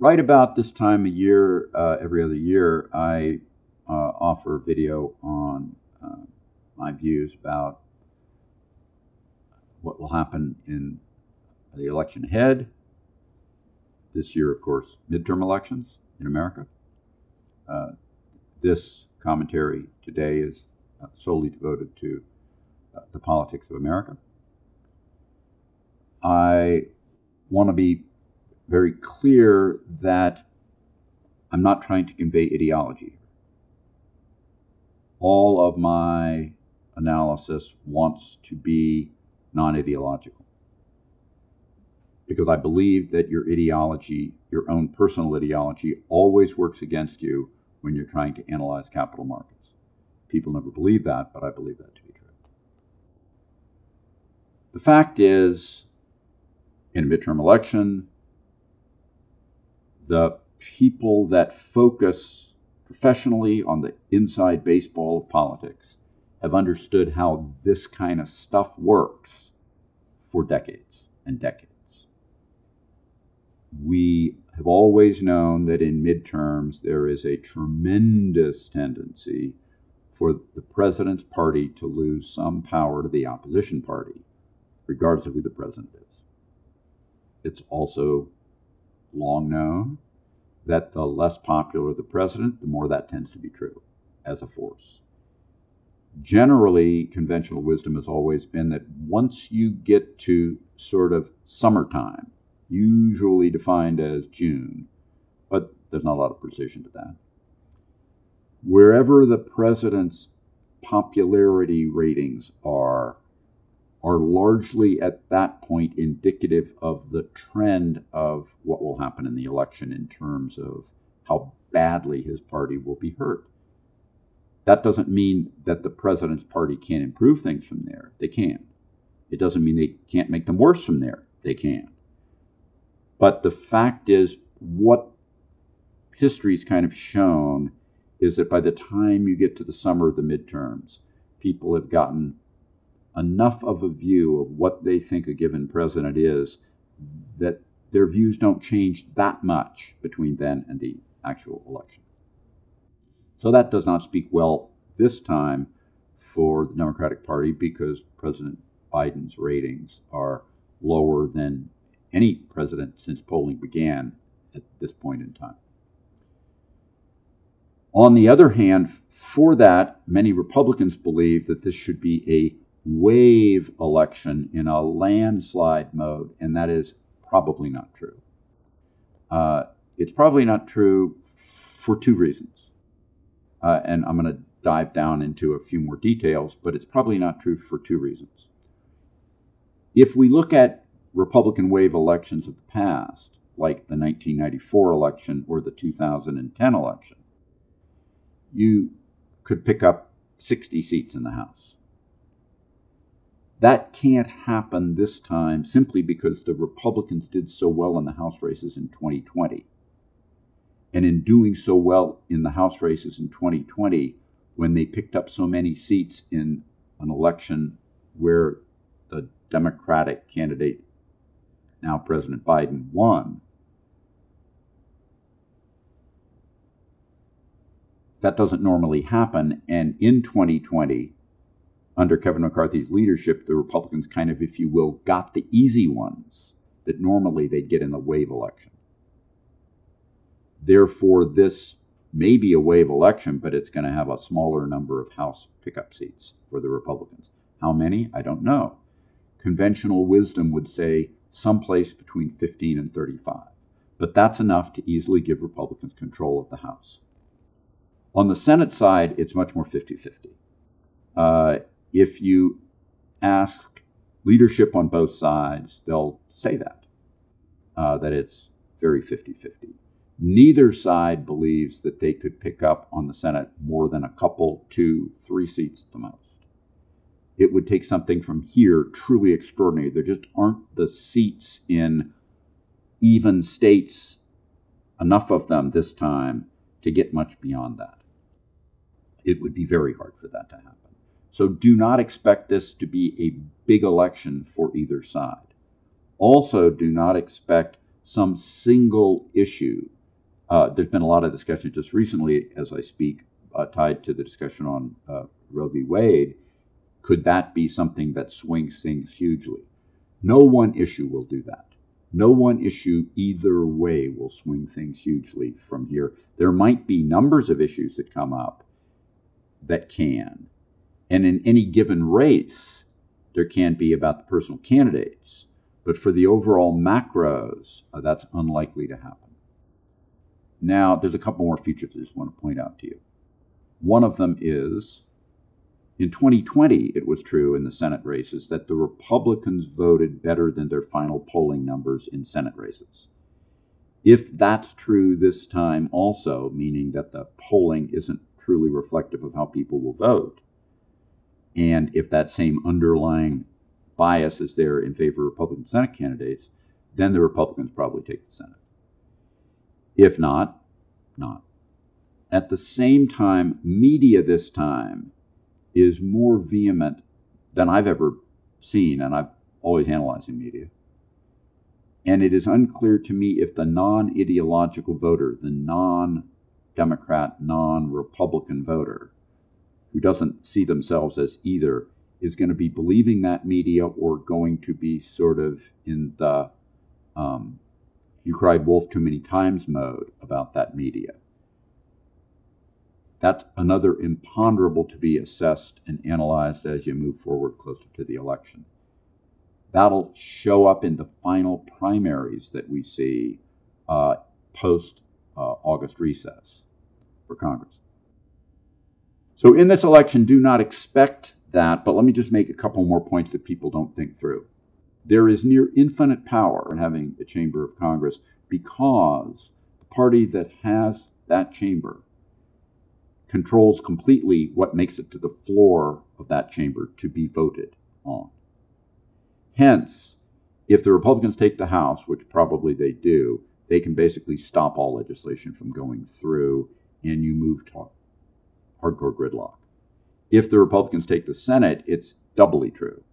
Right about this time of year, every other year, I offer a video on my views about what will happen in the election ahead. This year, of course, midterm elections in America. This commentary today is solely devoted to the politics of America. I want to be very clear that I'm not trying to convey ideology. All of my analysis wants to be non-ideological, because I believe that your ideology, your own personal ideology, always works against you when you're trying to analyze capital markets. People never believe that, but I believe that to be true. The fact is, in a midterm election, the people that focus professionally on the inside baseball of politics have understood how this kind of stuff works for decades and decades. We have always known that in midterms there is a tremendous tendency for the president's party to lose some power to the opposition party, regardless of who the president is. It's also long known that the less popular the president, the more that tends to be true as a force. Generally, conventional wisdom has always been that once you get to sort of summertime, usually defined as June, but there's not a lot of precision to that, wherever the president's popularity ratings are largely at that point indicative of the trend of what will happen in the election in terms of how badly his party will be hurt. That doesn't mean that the president's party can't improve things from there. They can. It doesn't mean they can't make them worse from there. They can. But the fact is, what history's kind of shown is that by the time you get to the summer of the midterms, people have gotten enough of a view of what they think a given president is that their views don't change that much between then and the actual election. So that does not speak well this time for the Democratic Party, because President Biden's ratings are lower than any president since polling began at this point in time. On the other hand, for that, many Republicans believe that this should be a wave election in a landslide mode, and that is probably not true. It's probably not true for two reasons. And I'm going to dive down into a few more details, but it's probably not true for two reasons. If we look at Republican wave elections of the past, like the 1994 election or the 2010 election, you could pick up 60 seats in the House. That can't happen this time simply because the Republicans did so well in the House races in 2020. And in doing so well in the House races in 2020, when they picked up so many seats in an election where the Democratic candidate, now President Biden, won, that doesn't normally happen. And in 2020, under Kevin McCarthy's leadership, the Republicans kind of, if you will, got the easy ones that normally they'd get in the wave election. Therefore, this may be a wave election, but it's going to have a smaller number of House pickup seats for the Republicans. How many? I don't know. Conventional wisdom would say someplace between 15 and 35. But that's enough to easily give Republicans control of the House. On the Senate side, it's much more 50-50. If you ask leadership on both sides, they'll say that it's very 50-50. Neither side believes that they could pick up on the Senate more than a couple, 2, 3 seats at the most. It would take something from here truly extraordinary. There just aren't the seats in even states, enough of them this time, to get much beyond that. It would be very hard for that to happen. So do not expect this to be a big election for either side. Also, do not expect some single issue. There's been a lot of discussion just recently, as I speak, tied to the discussion on Roe v. Wade. Could that be something that swings things hugely? No one issue will do that. No one issue either way will swing things hugely from here. There might be numbers of issues that come up that can. And in any given race, there can be about the personal candidates. But for the overall macros, that's unlikely to happen. Now, there's a couple more features I just want to point out to you. One of them is, in 2020, it was true in the Senate races that the Republicans voted better than their final polling numbers in Senate races. If that's true this time also, meaning that the polling isn't truly reflective of how people will vote, and if that same underlying bias is there in favor of Republican Senate candidates, then the Republicans probably take the Senate. If not, not. At the same time, media this time is more vehement than I've ever seen, and I've always analyzing media. And it is unclear to me if the non-ideological voter, the non-Democrat, non-Republican voter, who doesn't see themselves as either, is going to be believing that media or going to be sort of in the you cried wolf too many times mode about that media. That's another imponderable to be assessed and analyzed as you move forward closer to the election. That'll show up in the final primaries that we see post August recess for Congress. So in this election, do not expect that, but let me just make a couple more points that people don't think through. There is near infinite power in having a chamber of Congress because the party that has that chamber controls completely what makes it to the floor of that chamber to be voted on. Hence, if the Republicans take the House, which probably they do, they can basically stop all legislation from going through, and you move to hardcore gridlock. If the Republicans take the Senate, it's doubly true.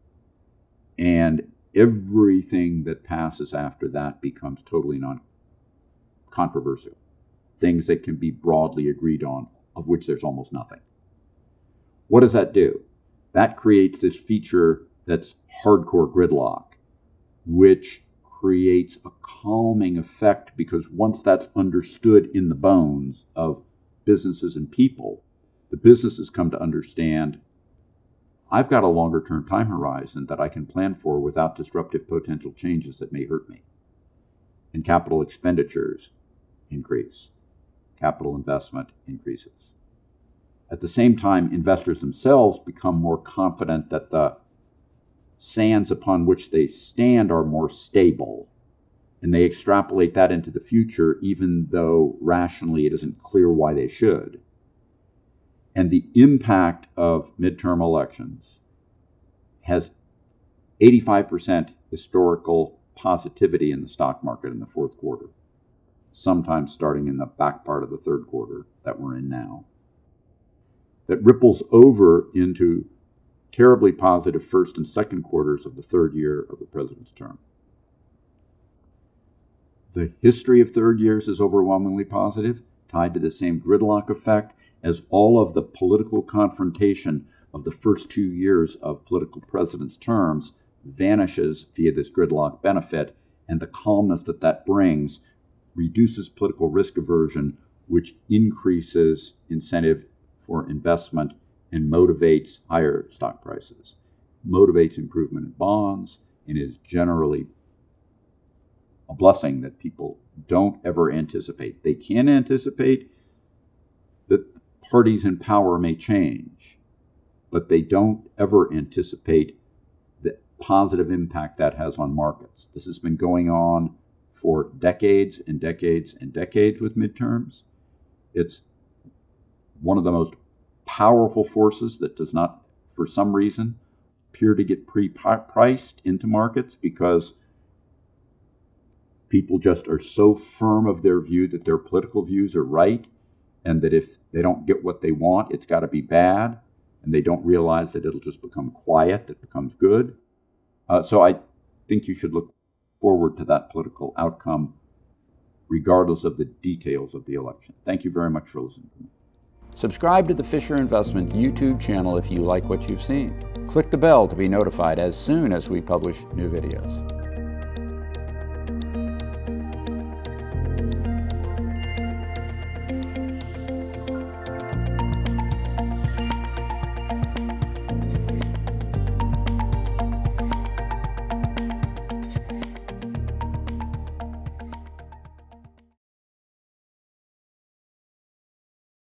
And everything that passes after that becomes totally non-controversial. Things that can be broadly agreed on, of which there's almost nothing. What does that do? That creates this feature that's hardcore gridlock, which creates a calming effect because once that's understood in the bones of businesses and people, the businesses come to understand I've got a longer term time horizon that I can plan for without disruptive potential changes that may hurt me. And capital expenditures increase. Capital investment increases. At the same time, investors themselves become more confident that the sands upon which they stand are more stable. And they extrapolate that into the future, even though rationally it isn't clear why they should. And the impact of midterm elections has 85% historical positivity in the stock market in the fourth quarter, sometimes starting in the back part of the third quarter that we're in now, that ripples over into terribly positive first and second quarters of the third year of the president's term. The history of third years is overwhelmingly positive, tied to the same gridlock effect as all of the political confrontation of the first 2 years of political president's terms vanishes via this gridlock benefit, and the calmness that that brings reduces political risk aversion, which increases incentive for investment and motivates higher stock prices, motivates improvement in bonds, and is generally a blessing that people don't ever anticipate. They can anticipate that parties in power may change, but they don't ever anticipate the positive impact that has on markets. This has been going on for decades and decades and decades with midterms. It's one of the most powerful forces that does not, for some reason, appear to get pre-priced into markets because people just are so firm of their view that their political views are right, and that if they don't get what they want, it's got to be bad, and they don't realize that it'll just become quiet, it becomes good. So I think you should look forward to that political outcome regardless of the details of the election. Thank you very much for listening to me. Subscribe to the Fisher Investment YouTube channel if you like what you've seen. Click the bell to be notified as soon as we publish new videos.